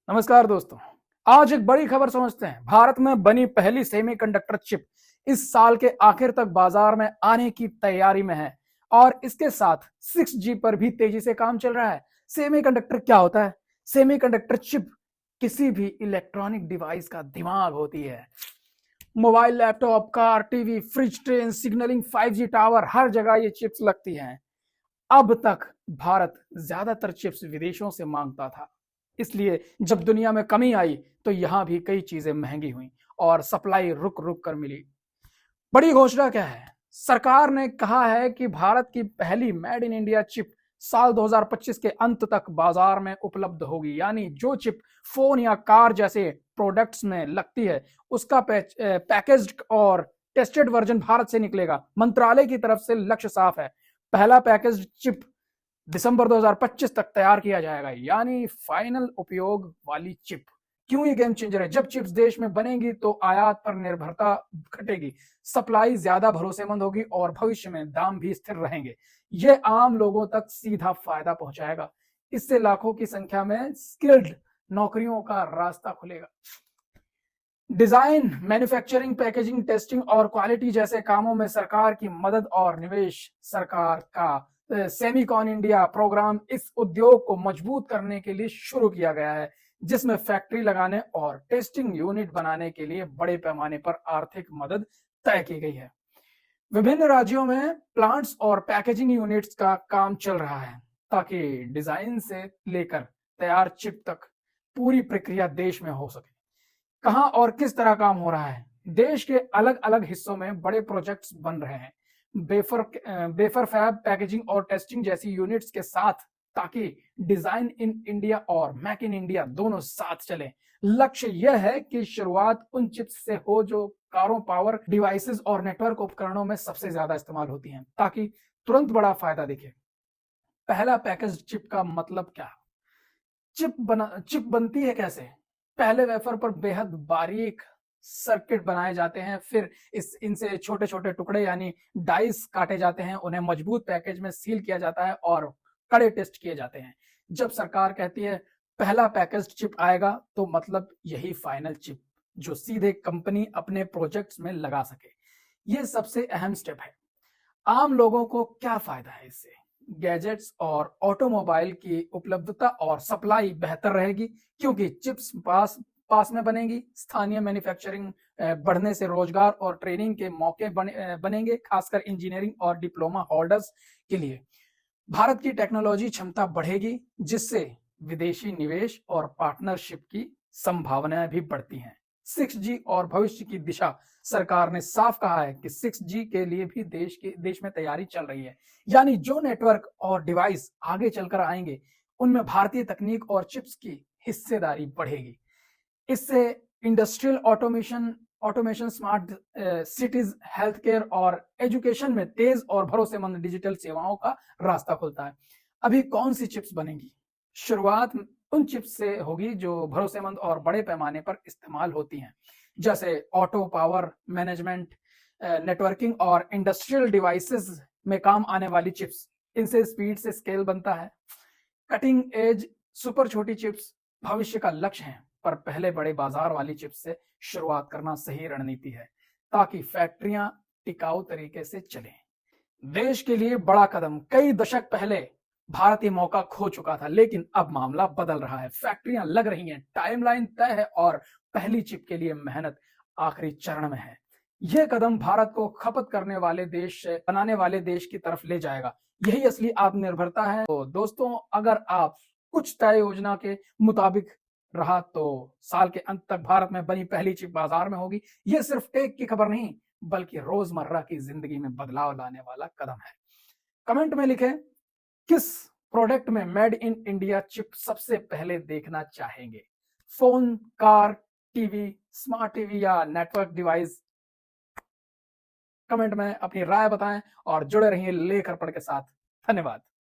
नमस्कार दोस्तों। आज एक बड़ी खबर समझते हैं। भारत में बनी पहली सेमीकंडक्टर चिप इस साल के आखिर तक बाजार में आने की तैयारी में है और इसके साथ 6G पर भी तेजी से काम चल रहा है। सेमीकंडक्टर क्या होता है? सेमीकंडक्टर चिप किसी भी इलेक्ट्रॉनिक डिवाइस का दिमाग होती है। Mobile, laptop, car, TV, fridge, train, signalling, 5G tower, हर जगह ये चिप्स लगती हैं। अब तक भारत ज्यादातर चिप्स विदेशों से मांगता था, इसलिए जब दुनिया में कमी आई तो यहां भी कई चीजें महंगी हुई और सप्लाई रुक रुक कर मिली। बड़ी घोषणा क्या है? सरकार ने कहा है कि भारत की पहली मेड इन इंडिया चिप साल 2025 के अंत तक बाजार में उपलब्ध होगी। यानी जो चिप फोन या कार जैसे प्रोडक्ट्स में लगती है उसका पैकेज्ड और टेस्टेड वर्जन भारत से निकलेगा। मंत्रालय की तरफ से लक्ष्य साफ है, पहला पैकेज्ड चिप दिसंबर 2025 तक तैयार किया जाएगा, यानी फाइनल उपयोग वाली चिप। क्यों ये गेम चेंजर है? जब चिप्स देश में बनेंगी तो आयात पर निर्भरता घटेगी, सप्लाई ज्यादा भरोसेमंद होगी और भविष्य में दाम भी स्थिर रहेंगे। ये आम लोगों तक सीधा फायदा पहुंचाएगा। इससे लाखों की संख्या में स्किल्ड नौकरियों का रास्ता खुलेगा। डिजाइन, मैन्युफैक्चरिंग, पैकेजिंग, टेस्टिंग और क्वालिटी जैसे कामों में सरकार की मदद और निवेश। सरकार का सेमीकॉन इंडिया प्रोग्राम इस उद्योग को मजबूत करने के लिए शुरू किया गया है, जिसमें फैक्ट्री लगाने और टेस्टिंग यूनिट बनाने के लिए बड़े पैमाने पर आर्थिक मदद तय की गई है। विभिन्न राज्यों में प्लांट्स और पैकेजिंग यूनिट्स का काम चल रहा है ताकि डिजाइन से लेकर तैयार चिप तक पूरी प्रक्रिया देश में हो सके। कहां और किस तरह काम हो रहा है? देश के अलग अलग हिस्सों में बड़े प्रोजेक्ट्स बन रहे हैं, बेफर फैब, पैकेजिंग और टेस्टिंग जैसी यूनिट्स के साथ, ताकि डिजाइन इन इंडिया और मेक इन इंडिया दोनों साथ चले। लक्ष्य यह है कि शुरुआत उन चिप्स से हो जो कारों, पावर डिवाइसेस और नेटवर्क उपकरणों में सबसे ज्यादा इस्तेमाल होती हैं, ताकि तुरंत बड़ा फायदा दिखे। पहला पैकेज चिप का मतलब क्या? चिप बनती है कैसे? पहले वेफर पर बेहद बारीक सर्किट बनाए जाते हैं, फिर इनसे छोटे छोटे टुकड़े यानी डाइस काटे जाते हैं, उन्हें मजबूत पैकेज में सील किया जाता है और कड़े टेस्ट किए जाते हैं। जब सरकार कहती है पहला पैकेज्ड चिप आएगा, तो मतलब यही फाइनल चिप जो सीधे कंपनी अपने प्रोजेक्ट्स में लगा सके। ये सबसे अहम स्टेप है। आम लोगों को क्या फायदा है इससे? गैजेट्स और ऑटोमोबाइल की उपलब्धता और सप्लाई बेहतर रहेगी, क्योंकि चिप्स पास पास में बनेगी। स्थानीय मैन्युफैक्चरिंग बढ़ने से रोजगार और ट्रेनिंग के मौके बनेंगे, खासकर इंजीनियरिंग और डिप्लोमा होल्डर्स के लिए। भारत की टेक्नोलॉजी क्षमता बढ़ेगी, जिससे विदेशी निवेश और पार्टनरशिप की संभावनाएं भी बढ़ती हैं। 6G और भविष्य की दिशा, सरकार ने साफ कहा है कि 6G के लिए भी देश में तैयारी चल रही है। यानी जो नेटवर्क और डिवाइस आगे चलकर आएंगे, उनमें भारतीय तकनीक और चिप्स की हिस्सेदारी बढ़ेगी। इससे industrial automation, smart cities, health care और एजुकेशन में तेज और भरोसेमंद डिजिटल सेवाओं का रास्ता खुलता है। अभी कौन सी चिप्स बनेंगी? शुरुआत उन चिप्स से होगी जो भरोसेमंद और बड़े पैमाने पर इस्तेमाल होती हैं, जैसे ऑटो, पावर मैनेजमेंट, नेटवर्किंग और इंडस्ट्रियल डिवाइसेस में काम आने वाली चिप्स। इनसे स्पीड से स्केल बनता है। कटिंग एज सुपर छोटी चिप्स भविष्य का लक्ष्य है, पर पहले बड़े बाजार वाली चिप्स से शुरुआत करना सही रणनीति है, ताकि फैक्ट्रियां टिकाऊ तरीके से चलें। देश के लिए बड़ा कदम। कई दशक पहले भारत ये मौका खो चुका था, लेकिन अब मामला बदल रहा है। फैक्ट्रियां लग रही हैं, टाइमलाइन तय है और पहली चिप के लिए मेहनत आखिरी चरण में है। यह कदम भारत को खपत करने वाले देश से बनाने वाले देश की तरफ ले जाएगा। यही असली आत्मनिर्भरता है। तो दोस्तों, अगर आप कुछ तय योजना के मुताबिक रहा तो साल के अंत तक भारत में बनी पहली चिप बाजार में होगी। यह सिर्फ टेक की खबर नहीं, बल्कि रोजमर्रा की जिंदगी में बदलाव लाने वाला कदम है। कमेंट में लिखें किस प्रोडक्ट में मेड इन इंडिया चिप सबसे पहले देखना चाहेंगे? Phone, car, TV, smart TV या नेटवर्क डिवाइस? कमेंट में अपनी राय बताएं और जुड़े रहिए लेकर पढ़ के साथ। धन्यवाद।